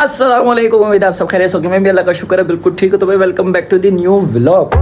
अस्सलाम वालेकुम, उम्मीद आप सब खैरियत होंगे। मैं भी अल्लाह का शुक्र है बिल्कुल ठीक हूँ। तो भाई welcome back to the new vlog.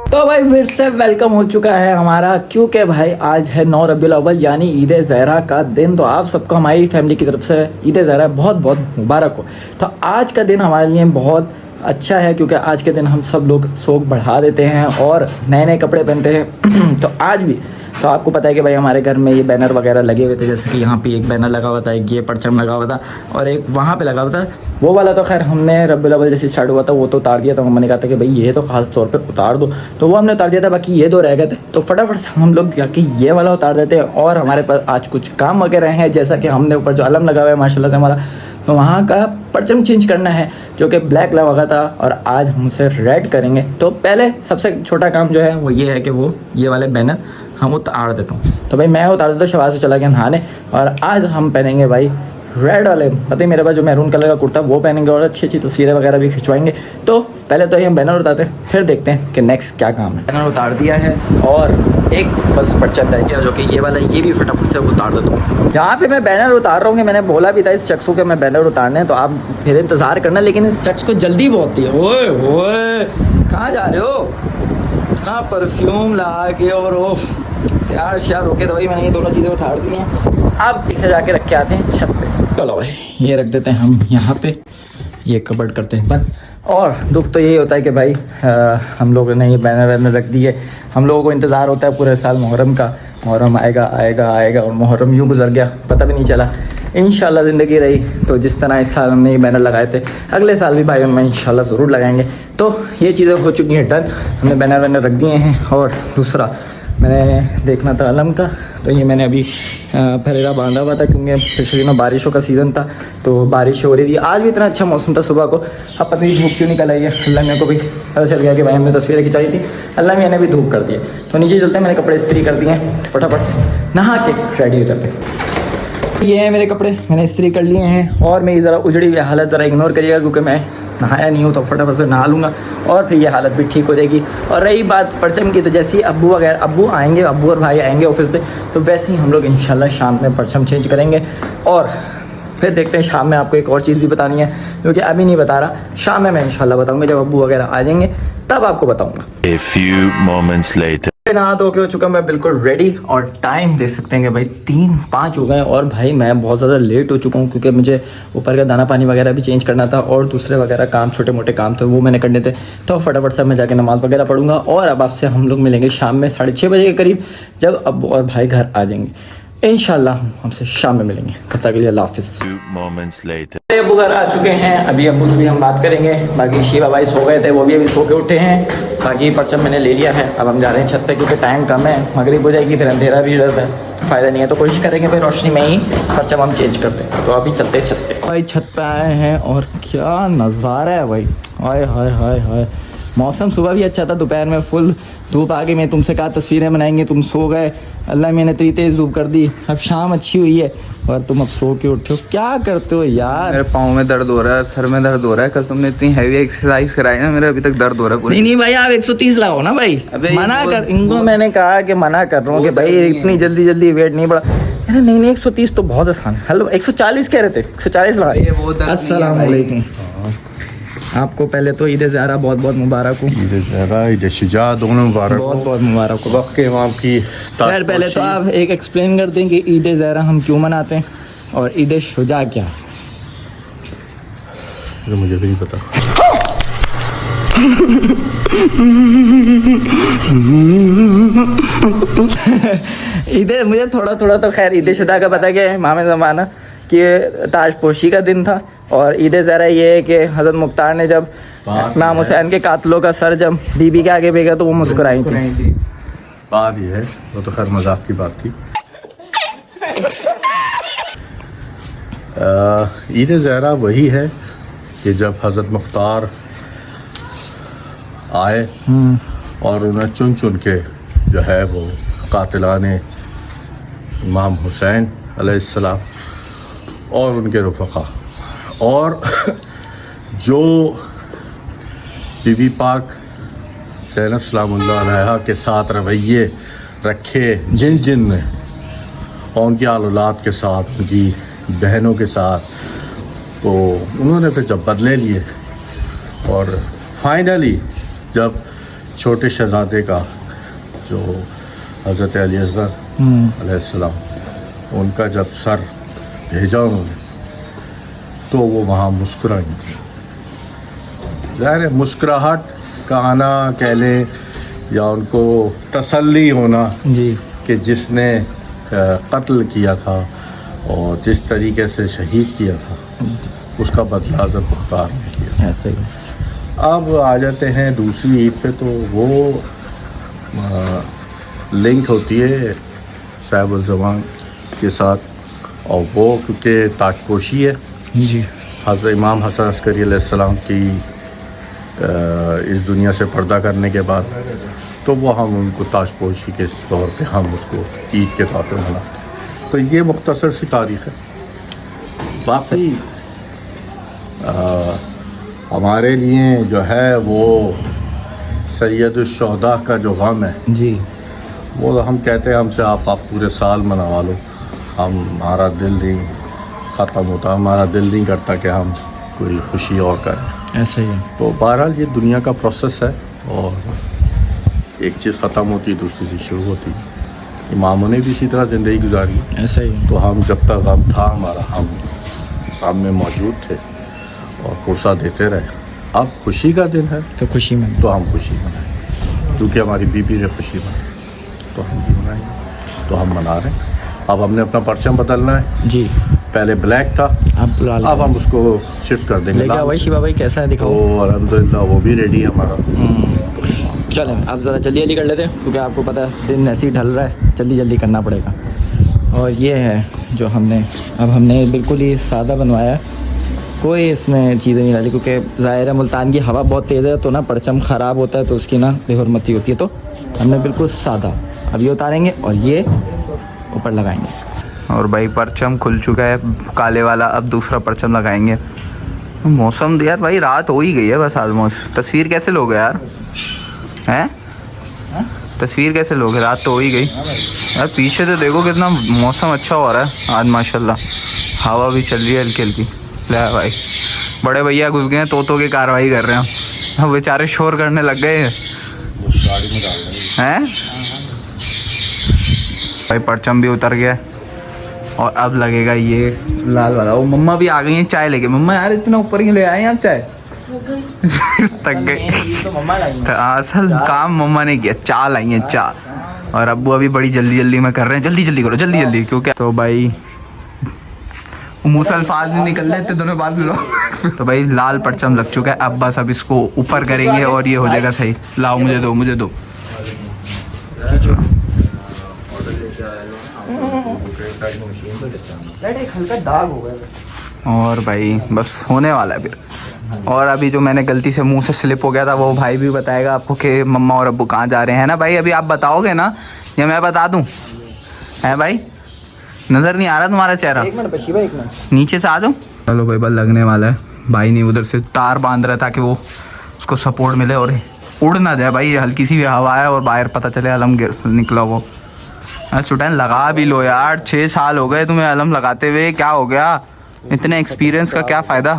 तो भाई फिर से वेलकम हो चुका है हमारा, क्योंकि भाई आज है 9 रबीउल अव्वल यानी ईद ज़हरा का दिन। तो आप सबको हमारी फैमिली की तरफ से ईद ज़हरा बहुत बहुत मुबारक हो। तो आज का दिन हमारे लिए बहुत अच्छा है, क्योंकि आज के दिन हम सब लोग शौक़ बढ़ा देते हैं और नए नए कपड़े पहनते हैं। तो आज भी तो आपको पता है कि भाई हमारे घर में ये बैनर वगैरह लगे हुए थे, जैसे कि यहाँ पे एक बैनर लगा हुआ था, एक ये परचम लगा हुआ था और एक वहाँ पे लगा हुआ था। वो वाला तो खैर हमने रबीउल अव्वल जैसे स्टार्ट हुआ था वो तो उतार दिया था। मम्मा ने कहा था कि भाई ये तो ख़ास तौर पे उतार दो, तो वो हमने उतार दिया था। बाकी ये दो रह गए थे, तो फटाफट से हम लोग जाके ये वाला उतार देते हैं। और हमारे पास आज कुछ काम वगैरह हैं, जैसा कि हमने ऊपर जो अलम लगा हुआ है माशाल्लाह से हमारा, तो वहाँ का परचम चेंज करना है, जो कि ब्लैक लगा हुआ था और आज हम उसे रेड करेंगे। तो पहले सबसे छोटा काम जो है वो ये है कि वो ये वाले बैनर हम उतार देता हूँ। तो भाई मैं उतार देता हूँ, शबाज से चला गया नहाने। और आज हम पहनेंगे भाई रेड वाले, पता ही मेरे पास जो मैरून कलर का कुर्ता वो पहनेंगे और अच्छी अच्छी तस्वीरें वगैरह भी खिंचवाएंगे। तो पहले तो ये हम बैनर उतारते हैं, फिर देखते हैं कि नेक्स्ट क्या काम है। बैनर उतार दिया है और एक बस परचम रह गया, जो कि ये वाला, ये भी फटाफट से उतार देता हूँ। यहाँ पे मैं बैनर उतार रहा हूँ कि मैंने बोला भी था इस शख्स को कि मैं बैनर उतारने हैं, तो आप फिर इंतज़ार करना। लेकिन इस शख्स को जल्दी बहुत है। ओए ओए कहाँ जा रहे हो? इतना परफ्यूम ला के और वो यार शार रोके। तो भाई मैंने ये दोनों चीज़ें उतार दी हैं। अब इसे जाके रख के आते हैं छत पे। चलो भाई ये रख देते हैं हम यहाँ पे, ये कबर्ड करते हैं बंद। और दुख तो यही होता है कि भाई हम लोगों ने ये बैनर वैनर रख दिए। हम लोगों को इंतज़ार होता है पूरे साल मुहर्रम का। मुहर्रम आएगा आएगा आएगा और मुहर्रम यूँ गुजर गया, पता भी नहीं चला। इंशाल्लाह ज़िंदगी रही तो जिस तरह इस साल हमने ये बैनर लगाए थे, अगले साल भी भाई हम इंशाल्लाह ज़रूर लगाएंगे। तो ये चीज़ें हो चुकी हैं डन, हमने बैनर वैनर रख दिए हैं। और दूसरा मैंने देखना था अलम का, तो ये मैंने अभी फरेरा बांधा हुआ था, क्योंकि पिछले दिनों बारिशों का सीज़न था तो बारिश हो रही थी। आज भी इतना अच्छा मौसम था सुबह को, अब पता नहीं धूप क्यों निकल आई है। अल्लाह मियाँ को भी पता चल गया कि भाई हमने तस्वीरें खिंचाई थी, अल्लाह मियाँ ने भी धूप कर दिया। तो नीचे चलते हैं, मैंने कपड़े इस्त्री कर दिए हैं, फटाफट से नहा के रेडी हो जाते हैं। ये हैं मेरे कपड़े, मैंने इस्त्री कर लिए हैं। और मेरी ज़रा उजड़ी हुई हालत ज़रा इग्नोर करिएगा, क्योंकि मैं नहाया नहीं हूँ, तो फटाफट से नहा लूँगा और फिर ये हालत भी ठीक हो जाएगी। और रही बात परचम की, तो जैसे ही अब्बू वगैरह अब्बू आएंगे, अब्बू और भाई आएंगे ऑफिस से, तो वैसे ही हम लोग इंशाल्लाह शाम में परचम चेंज करेंगे। और फिर देखते हैं शाम में आपको एक और चीज़ भी बतानी है, क्योंकि अभी नहीं बता रहा, शाम में मैं इंशाल्लाह बताऊँगा। जब अब्बू वगैरह आ जाएंगे तब आपको बताऊँगा। A few moments later. नहा धो के हो चुका मैं बिल्कुल रेडी। और टाइम देख सकते हैं कि भाई 3-5 हो गए। और भाई मैं बहुत ज़्यादा लेट हो चुका हूँ, क्योंकि मुझे ऊपर का दाना पानी वगैरह भी चेंज करना था और दूसरे वगैरह काम, छोटे मोटे काम थे वो मैंने करने थे। तो फटाफट से मैं जाके नमाज़ वगैरह पढ़ूंगा। और अब आपसे हम लोग मिलेंगे शाम में 6:30 बजे के करीब, जब अब्बू और भाई घर आ जाएंगे। इंशाल्लाह हमसे शाम में मिलेंगे, तब तक के लिए अल्लाह हाफ़िज़। 2 moments later. अब्बू घर आ चुके हैं, अभी अब्बू से भी हम बात करेंगे। बाकी शिवा भाई सो गए थे, वो भी अभी सो के उठे हैं। बाकी परचम मैंने ले लिया है, अब हम जा रहे हैं छत पे, क्योंकि टाइम कम है, मगरिब हो जाएगी, फिर अंधेरा भी रहता है, फ़ायदा नहीं है। तो कोशिश करेंगे भाई रोशनी में ही परचम हम चेंज करते हैं। तो अभी चलते हैं छत पे। भाई छत पे आए हैं और क्या नज़ारा है भाई, हाय हाय हाय हाय। मौसम सुबह भी अच्छा था, दोपहर में फुल धूप आ गई। मैं तुमसे कहा तस्वीरें बनाएंगे, तुम सो गए, अल्लाह मैंने इतनी तेज़ धूप कर दी। अब शाम अच्छी हुई है और तुम अब सो के उठे हो, क्या करते हो यार? मेरे पाँव में दर्द हो रहा है, सर में दर्द हो रहा है। कल तुमने इतनी हैवी एक्सरसाइज कराई ना, मेरा अभी तक दर्द हो रहा है पूरा। नहीं भाई आप 130 लाओ ना भाई। मना कर इनको, मैंने कहा कि मना कर रहा हूँ कि भाई इतनी जल्दी जल्दी वेट नहीं बढ़ा। अरे नहीं 130 तो बहुत आसान है। हेलो 140 कह रहे थे, 140 लगा। अस्सलाम वालेकुम। आपको पहले तो ईद ज़हरा बहुत बहुत मुबारक हो। ईद ज़हरा, ईद शुजा दोनों मुबारक हो। बहुत बहुत मुबारक हो। वक्त के इमाम की खैर पहले तो आप एक एक्सप्लेन कर दें कि ईद ज़हरा हम क्यों मनाते हैं और ईद शुजा क्या है। तो मुझे भी नहीं पता। ईद मुझे थोड़ा थोड़ा तो खैर ईद शुजा का पता क्या है, मामे ज़माना कि ताजपोशी का दिन था। और ईद ज़हरा ये है कि हज़रत मुख्तार ने जब इमाम हुसैन के कातलों का सर जब बीबी के आगे भेजा तो वो मुस्कुराई थी। बात ये है, वो तो खैर मजाक की बात थी। ईद ज़हरा वही है कि जब हज़रत मुख्तार आए और उन्हें चुन चुन के जो है वो कातिलाने इमाम हुसैन अलैहिस्सलाम और उनके रुफ़क़ा और जो बीबी पाक ज़ैनब सलामुल्लाह अलैहा के साथ रवैये रखे जिन जिन ने, और उनकी औलाद के साथ, उनकी बहनों के साथ, तो उन्होंने फिर जब बदले लिए और फाइनली जब छोटे शहज़ादे का जो हज़रत अली असगर अलैहिस्सलाम उनका जब सर भेजा उन्होंने, तो वो वहाँ मुस्कुराई। ज़ाहिर है मुस्कुराहट का आना कह लें या उनको तसल्ली होना जी कि जिसने कत्ल किया था और जिस तरीके से शहीद किया था उसका बदला ज़ुल्फ़िकार ने किया। ऐसे ही। अब आ जाते हैं दूसरी ईद पे, तो वो लिंक होती है साहिब-उज़-ज़मान के साथ, और वो क्योंकि ताजपोशी है जी हज़रत इमाम हसन अस्करी अलैहिस्सलाम की इस दुनिया से पर्दा करने के बाद, तो वो हम उनको ताजपोशी के तौर पे हम उसको ईद के तौर पे मनाते हैं। तो ये मुख्तसर सी तारीख़ है। बाकी हमारे लिए जो है वो सैयदुश्शुहदा का जो गम है, जी वो हम कहते हैं हमसे आप पूरे साल मनवा लो, हमारा दिल नहीं ख़त्म होता, हमारा दिल नहीं करता कि हम कोई खुशी और करें। ऐसे ही। तो बहरहाल ये दुनिया का प्रोसेस है, और एक चीज़ ख़त्म होती है दूसरी चीज़ शुरू होती है। इमामों ने भी इसी तरह ज़िंदगी गुजारी, ऐसा ही। तो हम जब तक गम था हमारा, हम सामने मौजूद थे और कोसा देते रहे। अब खुशी का दिन है तो खुशी में तो हम खुशी मनाएं, क्योंकि हमारी बीबी ने खुशी मनाई तो हम भी मनाएंगे, तो हम मना रहे हैं। अब हमने अपना परचम बदलना है, जी। पहले ब्लैक था, अब लाल। अब हम उसको शिफ्ट कर देंगे लेकिन वही शिवा भाई कैसा है दिखाओ। तो अल्हम्दुलिल्लाह वो भी रेडी है हमारा। चलें अब ज़रा जल्दी जल्दी कर लेते हैं, क्योंकि आपको पता है दिन ऐसे ही ढल रहा है, जल्दी जल्दी करना पड़ेगा। और ये है जो हमने बिल्कुल ही सादा बनवाया है, कोई इसमें चीज़ें नहीं डाली, क्योंकि ज़ाहिर है मुल्तान की हवा बहुत तेज़ है, तो ना परचम ख़राब होता है, तो उसकी ना बेहुरमती होती है। तो हमने बिल्कुल सादा, अब ये उतारेंगे और ये ऊपर लगाएंगे। और भाई परचम खुल चुका है काले वाला, अब दूसरा परचम लगाएंगे। मौसम यार भाई रात हो ही गई है बस ऑलमोस्ट। तस्वीर कैसे लोगे यार, हैं? तस्वीर कैसे लोगे, रात तो हो ही गई यार। पीछे तो देखो कितना मौसम अच्छा हो रहा है आज माशाल्लाह, हवा भी चल रही है हल्की हल्की। ले भाई बड़े भैया घुस गए हैं, तोतों की कार्रवाई कर रहे हैं, अब बेचारे शोर करने लग गए हैं। भाई परचम भी उतर गया और अब लगेगा ये लाल वाला। वो मम्मा भी आ गई हैं चाय लेके। मम्मा यार इतना ऊपर ही ले आए हैं आप चाय? तक गई। तो मम्मा लाई तो असल काम मम्मा ने किया, चाय लाई है चाय। और अब्बू अभी बड़ी जल्दी जल्दी में कर रहे हैं, जल्दी जल्दी करो जल्दी जल्दी, क्योंकि तो भाई मुँह से अल्फाज नहीं निकल रहे थे दोनों बात लो। तो भाई लाल परचम लग चुका है, अब बस अब इसको ऊपर करेंगे और ये हो जाएगा सही। लाओ मुझे दो मुझे दो। एक हल्का दाग हो गया और भाई बस होने वाला है फिर। और अभी जो मैंने गलती से मुंह से स्लिप हो गया था, वो भाई भी बताएगा आपको कि मम्मा और अब्बू कहाँ जा रहे हैं ना भाई। अभी आप बताओगे ना या मैं बता दूं? है भाई, नज़र नहीं आ रहा तुम्हारा चेहरा? एक मिनट शिवा, एक मिनट नीचे से आ जाओ। चलो भाई बस लगने वाला है। भाई नहीं उधर से तार बांध रहा था कि वो उसको सपोर्ट मिले और उड़ ना जाए भाई, हल्की सी भी हवा है और बाहर पता चले अलम निकला वो। चुटैन लगा भी लो यार, 6 साल हो गए तुम्हें अलम लगाते हुए, क्या हो गया? इतने एक्सपीरियंस का क्या फ़ायदा?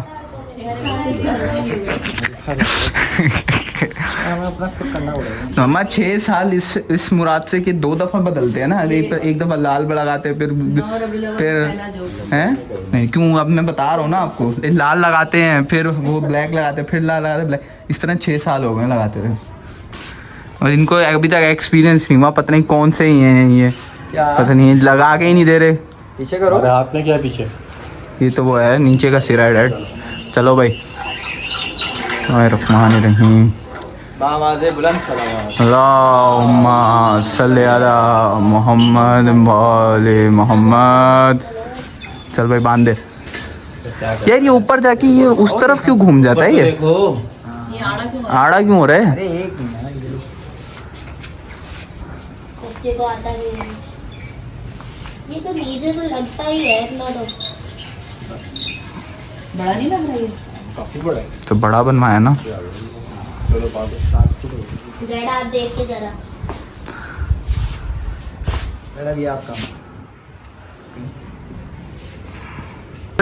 मम्मा 6 साल इस मुराद से कि 2 दफ़ा बदलते हैं ना, एक दफ़ा लाल लगाते हैं फिर हैं नहीं क्यों, अब मैं बता रहा हूँ ना आपको, लाल लगाते हैं फिर वो ब्लैक लगाते हैं फिर लाल लगाते हैं ब्लैक, इस तरह 6 साल हो गए लगाते हुए। और इनको अभी तक एक्सपीरियंस नहीं हुआ, पता नहीं कौन से ही हैं ये, पता नहीं लगा के ही नहीं दे रहे। पीछे करो। अरे हाथ में क्या पीछे? ये तो वो है नीचे का सिरा है डैड। चलो भाई रहमान बावाज़े बुलंद सलावत अल्लाहुम्मा सल्ली अला मोहम्मद वाले मोहम्मद। चल भाई बांध दे यार। ये ऊपर जाके ये उस तरफ क्यों घूम जाता है? ये आड़ा क्यों हो रहा है? अरे एक मिनट, बच्चे को आता है ये तो नीचे तो लगता ही है इतना, तो बड़ा नहीं लग रहा है? काफी बड़ा है। तो बड़ा बनवाया ना। डैड आप देख के जरा।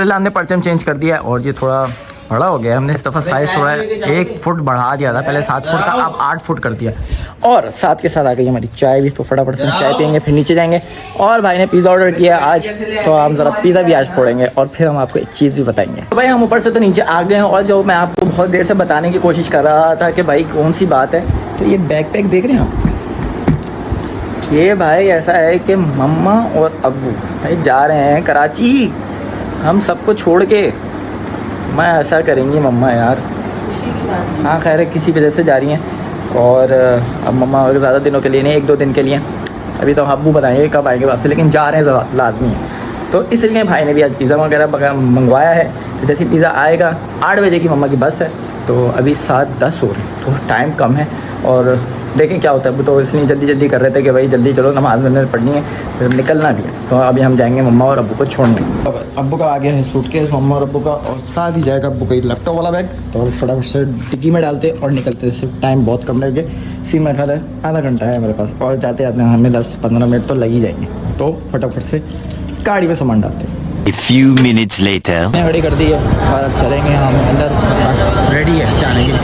हमने परचम चेंज कर दिया है और ये थोड़ा बड़ा हो गया। हमने इस दफ़ा साइज़ थोड़ा 1 फुट बढ़ा दिया था, पहले 7 फुट था, अब 8 फुट कर दिया। और साथ के साथ आ गई हमारी चाय भी, तो फटाफट से हम चाय पियेंगे फिर नीचे जाएंगे। और भाई ने पिज़्ज़ा ऑर्डर किया आज, तो हम ज़रा पिज़्ज़ा भी आज फोड़ेंगे और फिर हम आपको एक चीज़ भी बताएंगे। तो भाई हम ऊपर से तो नीचे आ गए हैं और जो मैं आपको बहुत देर से बताने की कोशिश कर रहा था कि भाई कौन सी बात है, तो ये बैकपैक देख रहे हैं आप। ये भाई ऐसा है कि मम्मा और अब्बू भाई जा रहे हैं कराची, हम सबको छोड़ के। मैं ऐसा करेंगी मम्मा यार, हाँ खैर है, किसी वजह से जा रही हैं। और अब मम्मा ज़्यादा दिनों के लिए नहीं, 1-2 दिन के लिए, अभी तो अब्बू बताएंगे कब आएंगे वापस, लेकिन जा रहे हैं लाजमी है। तो इसलिए भाई ने भी आज पिज़्ज़ा वगैरह मंगवाया है। तो जैसे पिज़्ज़ा आएगा 8 बजे की मम्मा की बस है, तो अभी 7:10 हो रहे हैं, तो टाइम कम है और देखें क्या होता है। तो इसलिए जल्दी कर रहे थे कि भाई जल्दी चलो, नमाज़ मैंने पढ़नी है, फिर निकलना भी है। तो अभी हम जाएंगे मम्मा और अब्बू को छोड़ने। अब अब्बू का आ गया है सूटकेस मम्मा और अब्बू का, और साथ ही जाएगा अब्बू का लैपटॉप वाला बैग। तो फटाफट से डिक्की में डालते और निकलते। सिर्फ टाइम बहुत कम लगे, सी मेरा ख्याल है आधा घंटा है मेरे पास, और जाते आते हमें 10-15 मिनट तो लग ही जाएंगे। तो फटाफट से गाड़ी में सामान डालते हैं। A few minutes later. Ready कर दी है और अब चलेंगे हम अंदर, रेडी है जाने के लिए।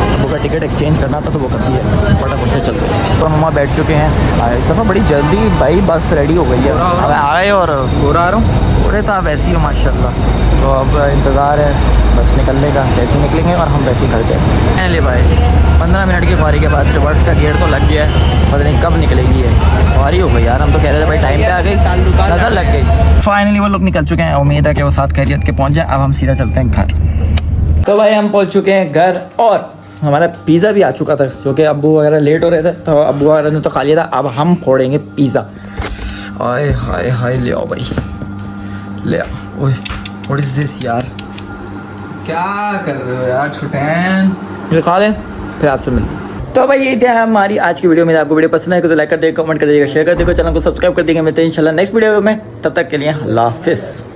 अब्बू का टिकट एक्सचेंज करना था तो वो कर दी है, फटाफट से चलते हैं। तो मम्मा बैठ चुके हैं, इस दफ़ा बड़ी जल्दी भाई बस रेडी हो गई है। अब आए और पूरा आ रहा हूँ, पूरे तो आप वैसे ही हो माशाल्लाह। तो अब इंतज़ार है बस निकलने का, कैसे निकलेंगे और हम वैसे ही घर जाएंगे। ले भाई 15 मिनट की बारी के बाद रिवर्स का गेयर तो लग गया है, पता नहीं कब निकलेगी है। बारी हो गई यार, हम तो कह रहे थे भाई टाइम पे आ गई, नज़र लग गई। फाइनली वो लोग निकल चुके हैं, उम्मीद है कि वो साथ खैरियत के पहुंच जाए। अब हम सीधा चलते हैं घर। तो भाई हम पहुंच चुके हैं घर और हमारा पिज़्ज़ा भी आ चुका था, जो कि अब्बू वगैरह लेट हो रहे थे, तो अब्बू वगैरह ने तो खा लिया था। अब हम फोड़ेंगे पिज़्ज़ा। हाय हाय हाय, ले आओ भाई, ले आओ। ओए व्हाट इज दिस यार, क्या कर रहे हो यार छुटैन? खा लें फिर आपसे मिलते हैं। तो भाई ये थी हमारी आज की वीडियो में। आपको वीडियो पसंद आएगा तो लाइक कर देगा, कमेंट कर दीजिएगा, शेयर कर देगा, चैनल को सब्सक्राइब कर देंगे। मिलते हैं इंशाल्लाह नेक्स्ट वीडियो में, तब तक के लिए अल्लाह हाफिज़।